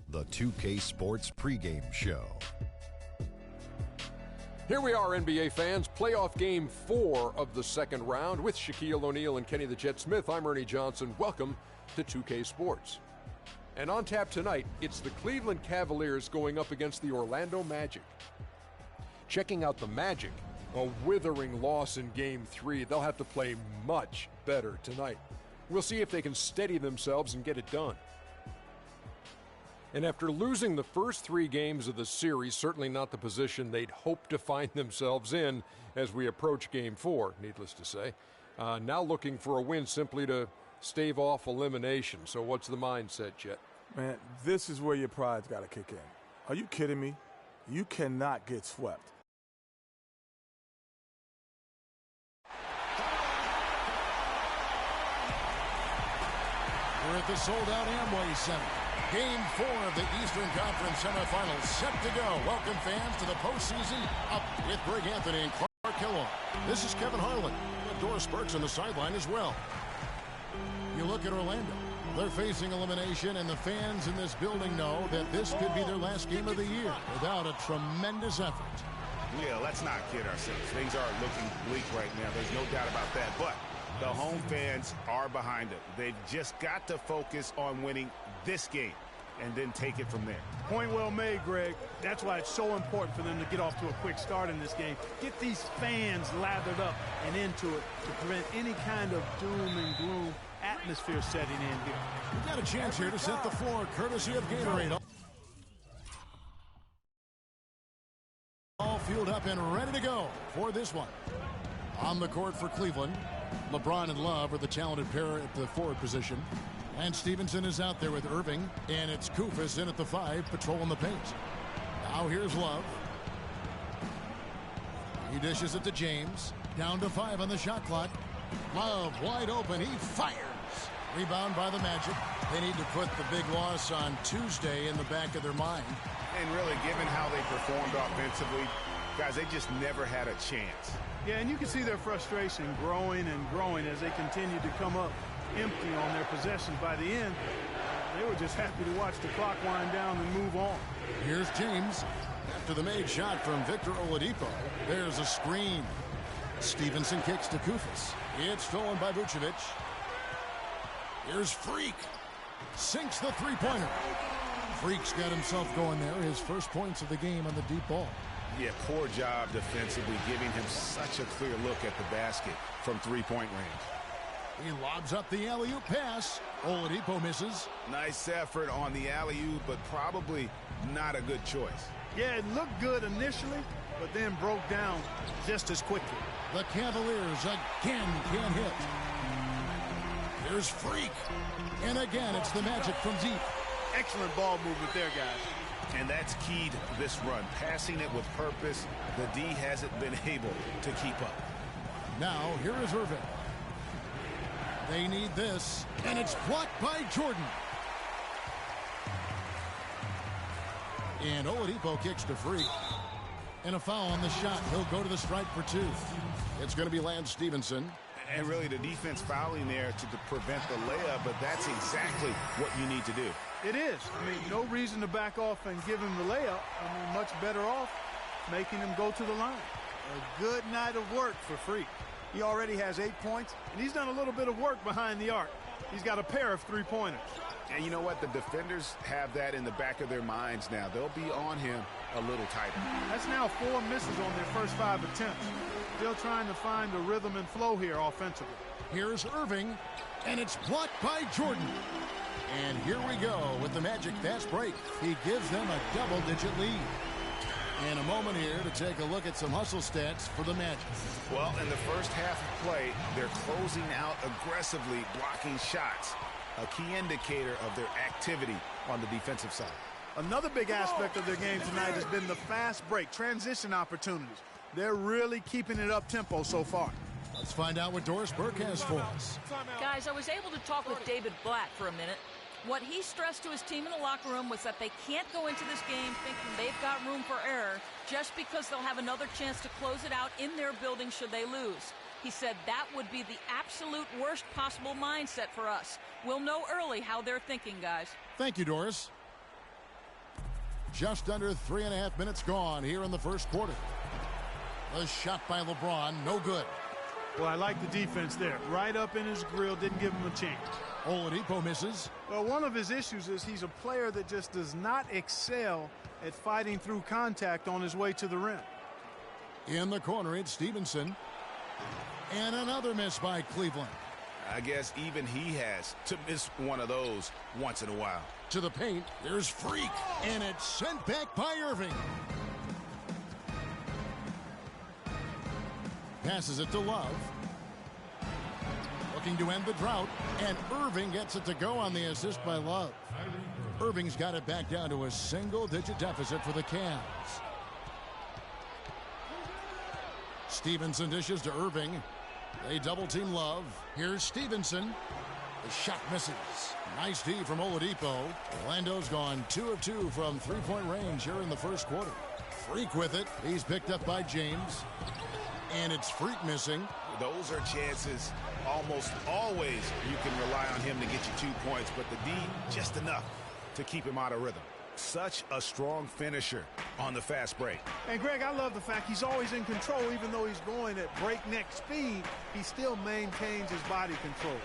the 2K Sports pregame show. Here we are, NBA fans. Playoff game 4 of the second round with Shaquille O'Neal and Kenny the Jet Smith. I'm Ernie Johnson. Welcome to 2K Sports. And on tap tonight, it's the Cleveland Cavaliers going up against the Orlando Magic. Checking out the Magic, a withering loss in Game 3. They'll have to play much better tonight. We'll see if they can steady themselves and get it done. And after losing the first 3 games of the series, certainly not the position they'd hoped to find themselves in as we approach Game 4, needless to say. Now looking for a win simply to stave off elimination. So what's the mindset, Jet? Man, this is where your pride's got to kick in. Are you kidding me? You cannot get swept. We're at the sold-out Amway Center. Game 4 of the Eastern Conference semifinals set to go. Welcome fans to the postseason up with Greg Anthony and Clark Kellogg. This is Kevin Harlan. Doris Burke's on the sideline as well. You look at Orlando. They're facing elimination, and the fans in this building know that this could be their last game of the year without a tremendous effort. Yeah, let's not kid ourselves. Things are looking bleak right now. There's no doubt about that. But the home fans are behind them. They've just got to focus on winning this game and then take it from there. Point well made, Greg. That's why it's so important for them to get off to a quick start in this game. Get these fans lathered up and into it to prevent any kind of doom and gloom atmosphere setting in here. We've got a chance here to set the floor, courtesy of Gatorade. All fueled up and ready to go for this one. On the court for Cleveland, LeBron and Love are the talented pair at the forward position. And Stevenson is out there with Irving, and it's Koufos in at the 5, patrolling the paint. Now here's Love. He dishes it to James. Down to 5 on the shot clock. Love wide open. He fires. Rebound by the Magic. They need to put the big loss on Tuesday in the back of their mind. And really, given how they performed offensively, guys, they just never had a chance. Yeah, and you can see their frustration growing and growing as they continue to come up empty on their possessions. By the end, they were just happy to watch the clock wind down and move on. Here's James. After the made shot from Victor Oladipo, there's a screen. Stevenson kicks to Koufos. It's stolen by Vucevic. Here's Freak. Sinks the three-pointer. Freak's got himself going there. His first points of the game on the deep ball. Yeah, poor job defensively, giving him such a clear look at the basket from three-point range. He lobs up the alley-oop pass. Oladipo misses. Nice effort on the alley-oop, but probably not a good choice. Yeah, it looked good initially, but then broke down just as quickly. The Cavaliers again can't hit. Here's Freak. And again, it's the Magic from deep. Excellent ball movement there, guys. And that's key to this run. Passing it with purpose. The D hasn't been able to keep up. Now, here is Irving. They need this, and it's blocked by Jordan. And Oladipo kicks to Freak. And a foul on the shot. He'll go to the stripe for 2. It's going to be Lance Stevenson. And really the defense fouling there to prevent the layup, but that's exactly what you need to do. It is. I mean, no reason to back off and give him the layup. I mean, much better off making him go to the line. A good night of work for Freak. He already has 8 points, and he's done a little bit of work behind the arc. He's got a pair of three-pointers. And you know what? The defenders have that in the back of their minds now. They'll be on him a little tighter. That's now 4 misses on their first 5 attempts. Still trying to find the rhythm and flow here offensively. Here's Irving, and it's blocked by Jordan. And here we go with the Magic fast break. He gives them a double-digit lead. And a moment here to take a look at some hustle stats for the Magic. Well, in the first half of play, they're closing out aggressively, blocking shots. A key indicator of their activity on the defensive side. Another big aspect of their game tonight has been the fast break, transition opportunities. They're really keeping it up-tempo so far. Let's find out what Doris Burke has for us. Guys, I was able to talk with David Blatt for a minute. What he stressed to his team in the locker room was that they can't go into this game thinking they've got room for error just because they'll have another chance to close it out in their building should they lose. He said that would be the absolute worst possible mindset for us. We'll know early how they're thinking, guys. Thank you, Doris. Just under 3.5 minutes gone here in the first quarter. The shot by LeBron, no good. Well, I like the defense there. Right up in his grill, didn't give him a chance. Oladipo misses. Well, one of his issues is he's a player that just does not excel at fighting through contact on his way to the rim. In the corner, it's Stevenson. And another miss by Cleveland. I guess even he has to miss one of those once in a while. To the paint, there's Freak. And it's sent back by Irving. Passes it to Love. Looking to end the drought. And Irving gets it to go on the assist by Love. Irving's got it back down to a single-digit deficit for the Cavs. Stevenson dishes to Irving. They double-team Love. Here's Stevenson. The shot misses. Nice D from Oladipo. Orlando's gone 2 of 2 from three-point range here in the first quarter. Freak with it. He's picked up by James. And it's Freak missing. Those are chances almost always you can rely on him to get you 2 points, but the D just enough to keep him out of rhythm. Such a strong finisher on the fast break. And Greg, I love the fact he's always in control. Even though he's going at breakneck speed, he still maintains his body control.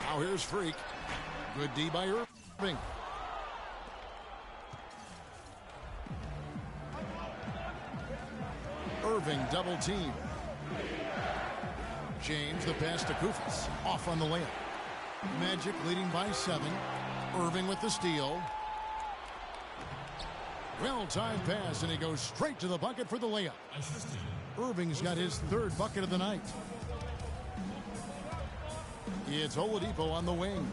Now here's Freak. Good D by Irving. Irving double team. James the pass to Koufos. Off on the layup. Magic leading by 7. Irving with the steal. Well-timed pass, and he goes straight to the bucket for the layup. Irving's got his 3rd bucket of the night. It's Oladipo on the wing.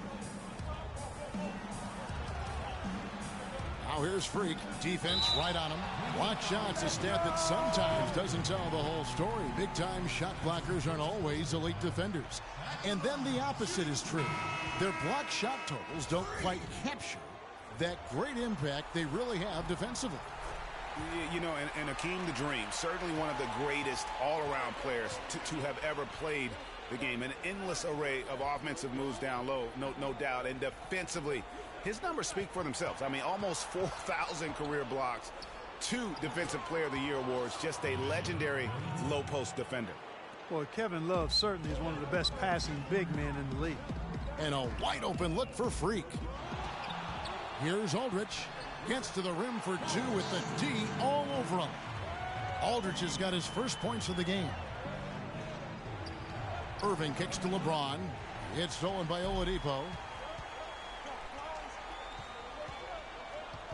Now here's Freak. Defense right on him. Block shots, a stat that sometimes doesn't tell the whole story. Big-time shot blockers aren't always elite defenders. And then the opposite is true. Their block shot totals don't quite capture that great impact they really have defensively. You know, and Akeem the Dream, certainly one of the greatest all-around players to have ever played the game. An endless array of offensive moves down low, no doubt. And defensively, his numbers speak for themselves. I mean, almost 4,000 career blocks, 2 Defensive Player of the Year awards, just a legendary low-post defender. Well, Kevin Love certainly is one of the best passing big men in the league. And a wide-open look for Freak. Here's Aldridge. Gets to the rim for 2 with the D all over him. Aldridge has got his first points of the game. Irving kicks to LeBron. It's stolen by Oladipo.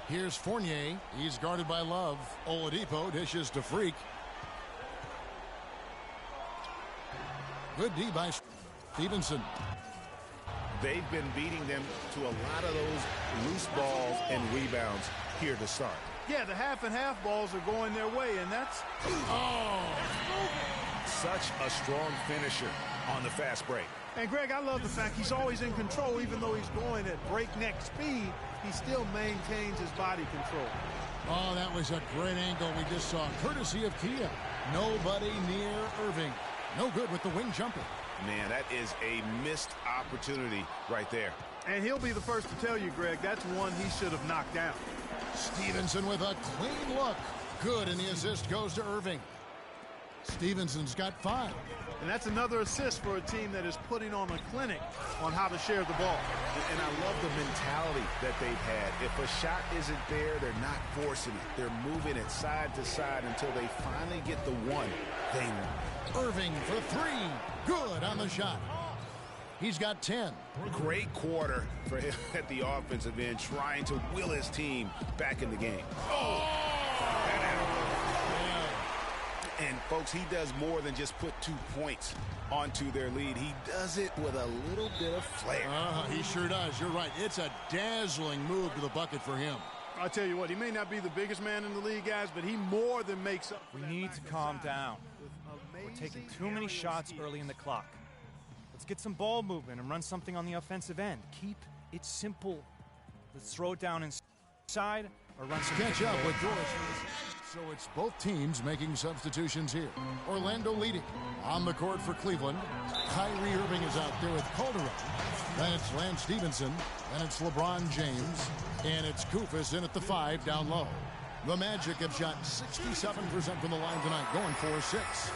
Here's Fournier. He's guarded by Love. Oladipo dishes to Freak. Good D by Stevenson. They've been beating them to a lot of those loose balls and rebounds here to start. Yeah, the half and half balls are going their way, and that's... Oh! Such a strong finisher on the fast break. And Greg, I love the fact he's always in control. Even though he's going at breakneck speed, he still maintains his body control. Oh, that was a great angle we just saw, courtesy of Kia. Nobody near Irving. No good with the wing jumper. Man, that is a missed opportunity right there. And he'll be the first to tell you, Greg, that's one he should have knocked down. Stevenson with a clean look. Good, and the assist goes to Irving. Stevenson's got 5. And that's another assist for a team that is putting on a clinic on how to share the ball. And I love the mentality that they've had. If a shot isn't there, they're not forcing it. They're moving it side to side until they finally get the one they want. Irving for 3. Good on the shot. He's got 10. Great quarter for him at the offensive end, trying to will his team back in the game. And, folks, he does more than just put 2 points onto their lead. He does it with a little bit of flair. He sure does. You're right. It's a dazzling move to the bucket for him. I'll tell you what, he may not be the biggest man in the league, guys, but he more than makes up. We need to calm down. We're taking too many shots early in the clock. Let's get some ball movement and run something on the offensive end. Keep it simple. Let's throw it down inside or run some... Catch up with Doris. So it's both teams making substitutions here. Orlando leading. On the court for Cleveland, Kyrie Irving is out there with Calderon. Then it's Lance Stevenson. Then it's LeBron James. And it's Koufos in at the 5 down low. The Magic have shot 67% from the line tonight, going 4-6.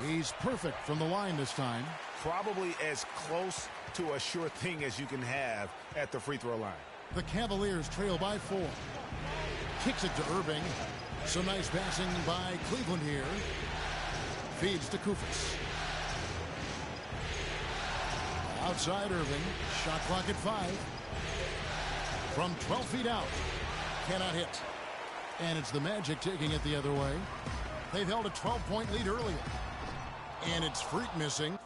He's perfect from the line this time. Probably as close to a sure thing as you can have at the free throw line. The Cavaliers trail by 4. Kicks it to Irving. Some nice passing by Cleveland here. Feeds to Koufos. Outside Irving. Shot clock at 5. From 12 feet out. Cannot hit. And it's the Magic taking it the other way. They've held a 12-point lead earlier. And it's Freak missing.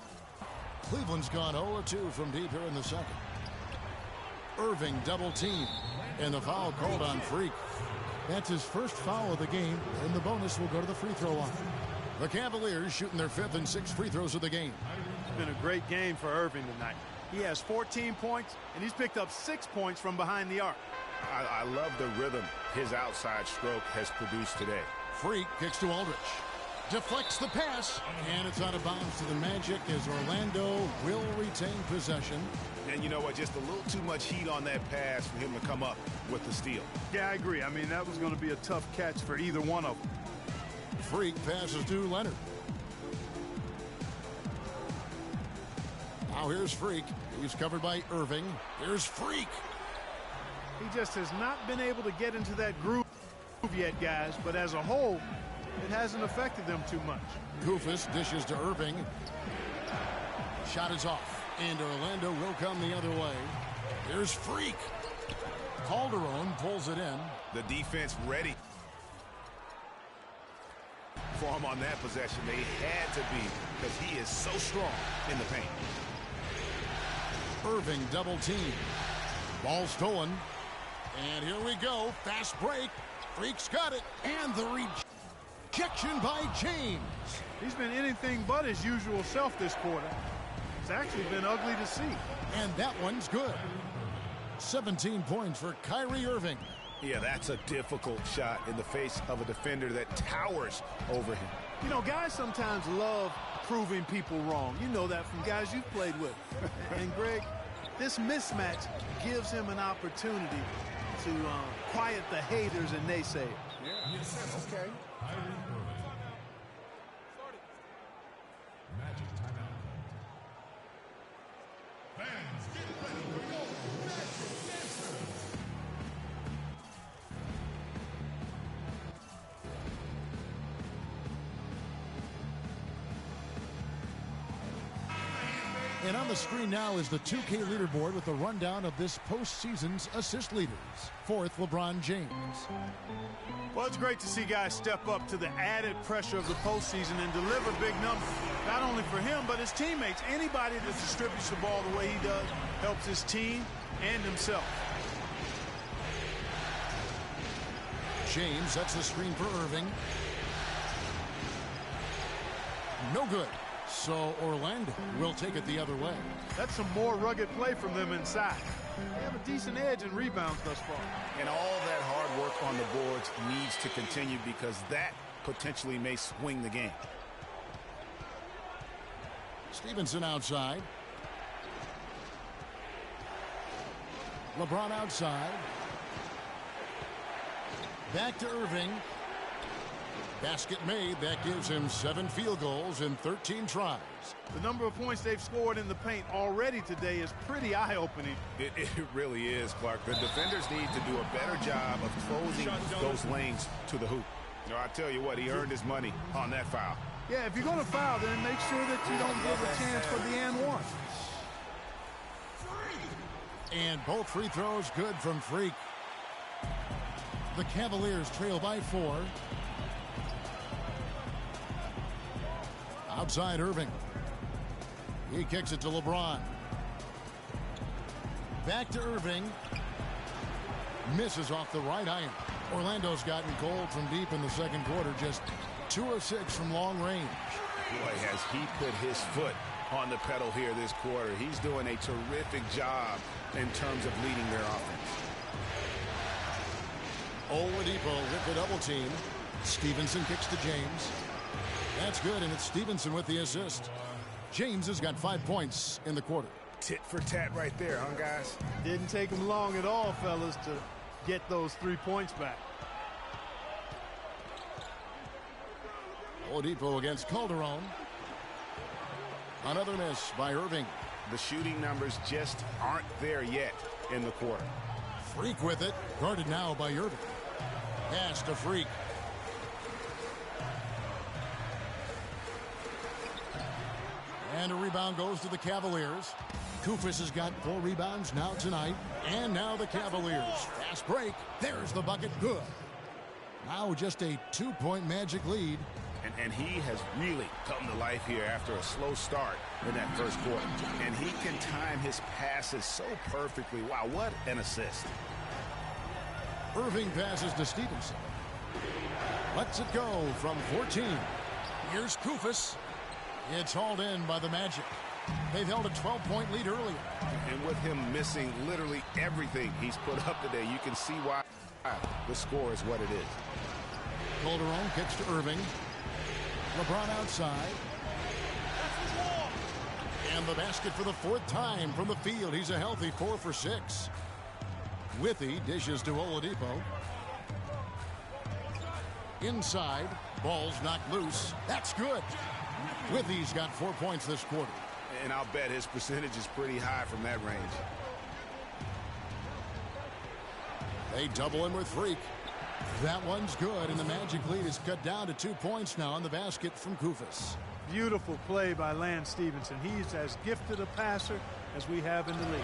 Cleveland's gone 0-2 from deep here in the second. Irving double team. And the foul called on Freak. That's his first foul of the game, and the bonus will go to the free throw line. The Cavaliers shooting their 5th and 6th free throws of the game. It's been a great game for Irving tonight. He has 14 points, and he's picked up 6 points from behind the arc. I love the rhythm his outside stroke has produced today. Freak kicks to Aldridge. Deflects the pass, and it's out of bounds to the Magic as Orlando will retain possession. And you know what? Just a little too much heat on that pass for him to come up with the steal. Yeah, I agree. I mean, that was going to be a tough catch for either one of them. Freak passes to Leonard. Now here's Freak. He's covered by Irving. Here's Freak. He just has not been able to get into that groove yet, guys. But as a whole, it hasn't affected them too much. Koufos dishes to Irving. Shot is off. And Orlando will come the other way. Here's Freak. Calderon pulls it in. The defense ready for him on that possession. They had to be, because he is so strong in the paint. Irving double team. Ball stolen. And here we go. Fast break. Freak's got it. And the rejection by James. He's been anything but his usual self this quarter. It's actually been ugly to see. And that one's good. 17 points for Kyrie Irving. Yeah, that's a difficult shot in the face of a defender that towers over him. You know, guys sometimes love proving people wrong. You know that from guys you've played with. And Greg, this mismatch gives him an opportunity to quiet the haters and naysayers. Yeah, okay. And on the screen now is the 2K leaderboard with a rundown of this postseason's assist leaders. 4th, LeBron James. Well, it's great to see guys step up to the added pressure of the postseason and deliver big numbers. Not only for him, but his teammates. Anybody that distributes the ball the way he does helps his team and himself. James sets the screen for Irving. No good. So Orlando will take it the other way. That's some more rugged play from them inside. They have a decent edge in rebounds thus far. And all that hard work on the boards needs to continue, because that potentially may swing the game. Stevenson outside. LeBron outside. Back to Irving. Basket made. That gives him 7 field goals in 13 tries. The number of points they've scored in the paint already today is pretty eye-opening. It really is, Clark. The defenders need to do a better job of closing those lanes to the hoop. You know, I tell you what, he earned his money on that foul. Yeah, if you're going to foul, then make sure that you don't give a chance for the and one. And both free throws good from Freak. The Cavaliers trail by 4. Outside Irving. He kicks it to LeBron. Back to Irving. Misses off the right iron. Orlando's gotten cold from deep in the second quarter. Just 2 of 6 from long range. Boy, has he put his foot on the pedal here this quarter. He's doing a terrific job in terms of leading their offense. Oladipo with the double team. Stevenson kicks to James. That's good, and it's Stevenson with the assist. James has got 5 points in the quarter. Tit for tat right there, huh, guys? Didn't take him long at all, fellas, to get those 3 points back. Oladipo against Calderon. Another miss by Irving. The shooting numbers just aren't there yet in the quarter. Freak with it. Guarded now by Irving. Pass to Freak. And a rebound goes to the Cavaliers. Koufos has got 4 rebounds now tonight. And now the Cavaliers. Fast break. There's the bucket. Good. Now just a 2-point Magic lead. And he has really come to life here after a slow start in that first quarter. And he can time his passes so perfectly. Wow, what an assist. Irving passes to Stevenson. Lets it go from 14. Here's Koufos. It's hauled in by the Magic. They've held a 12-point lead earlier. And with him missing literally everything he's put up today, you can see why the score is what it is. Calderon kicks to Irving. LeBron outside. And the basket for the 4th time from the field. He's a healthy 4 for 6. Withy dishes to Oladipo. Inside. Ball's knocked loose. That's good. Withy's got 4 points this quarter. And I'll bet his percentage is pretty high from that range. They double him with Freak. That one's good, and the Magic lead is cut down to 2 points now on the basket from Koufos. Beautiful play by Lance Stevenson. He's as gifted a passer as we have in the league.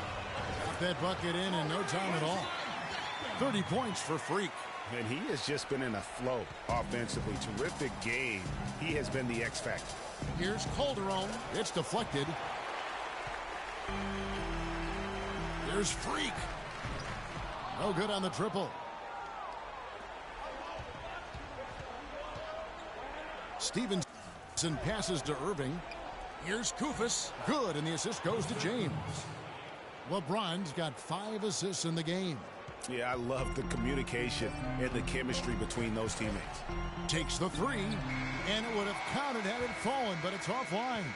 Got that bucket in no time at all. 30 points for Freak. And he has just been in a flow offensively. Terrific game. He has been the X factor. Here's Calderon. It's deflected. There's Freak. No good on the triple. Stevenson passes to Irving. Here's Koufos. Good, and the assist goes to James. LeBron's got 5 assists in the game. Yeah, I love the communication and the chemistry between those teammates. Takes the 3, and it would have counted had it fallen, but it's offline.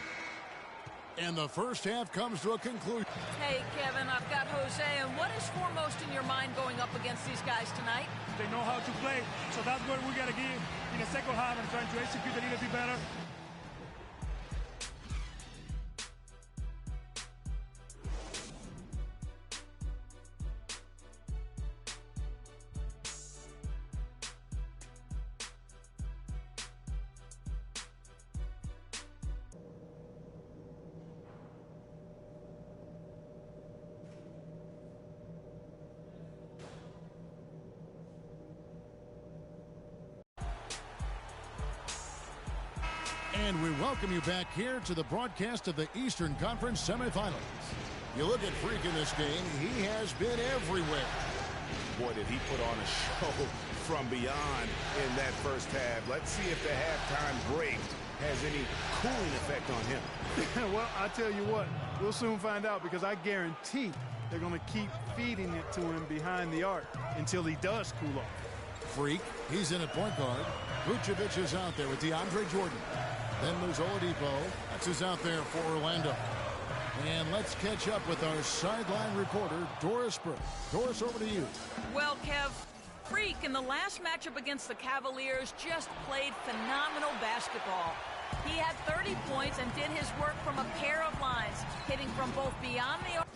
And the first half comes to a conclusion. Hey, Kevin, I've got Jose, and what is foremost in your mind going up against these guys tonight? They know how to play, so that's what we got to give in the second half and trying to execute a little bit better. And we welcome you back here to the broadcast of the Eastern Conference semifinals. You look at Freak in this game, he has been everywhere. Boy, did he put on a show from beyond in that first half. Let's see if the halftime break has any cooling effect on him. Well, I tell you what, we'll soon find out, because I guarantee they're going to keep feeding it to him behind the arc until he does cool off. Freak, he's in at point guard. Vucevic is out there with DeAndre Jordan. Then there's Oladipo. That's who's out there for Orlando. And let's catch up with our sideline reporter, Doris Burke. Doris, over to you. Well, Kev, Freak in the last matchup against the Cavaliers just played phenomenal basketball. He had 30 points and did his work from a pair of lines, hitting from both beyond the arc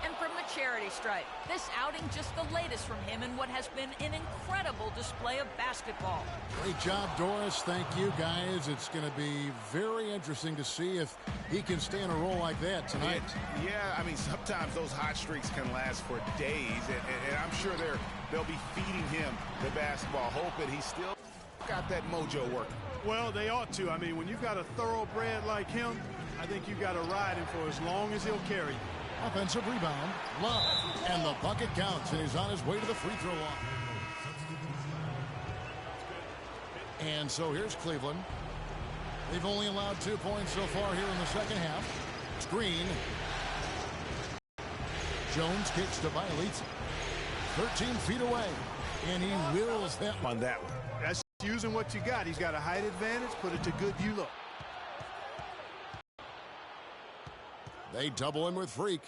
and from the charity stripe. This outing just the latest from him in what has been an incredible display of basketball. Great job, Doris. Thank you, guys. It's going to be very interesting to see if he can stay in a role like that tonight. Yeah, I mean, sometimes those hot streaks can last for days, and I'm sure they'll be feeding him the basketball, hoping he's still got that mojo working. Well, they ought to. I mean, when you've got a thoroughbred like him, I think you've got to ride him for as long as he'll carry you. Offensive rebound, Love, and the bucket counts, and he's on his way to the free throw line. And so here's Cleveland. They've only allowed 2 points so far here in the second half. Screen. Jones kicks to Bielitsa. 13 feet away. And he wills that on that one. That's using what you got. He's got a height advantage. Put it to good use. They double him with Freak.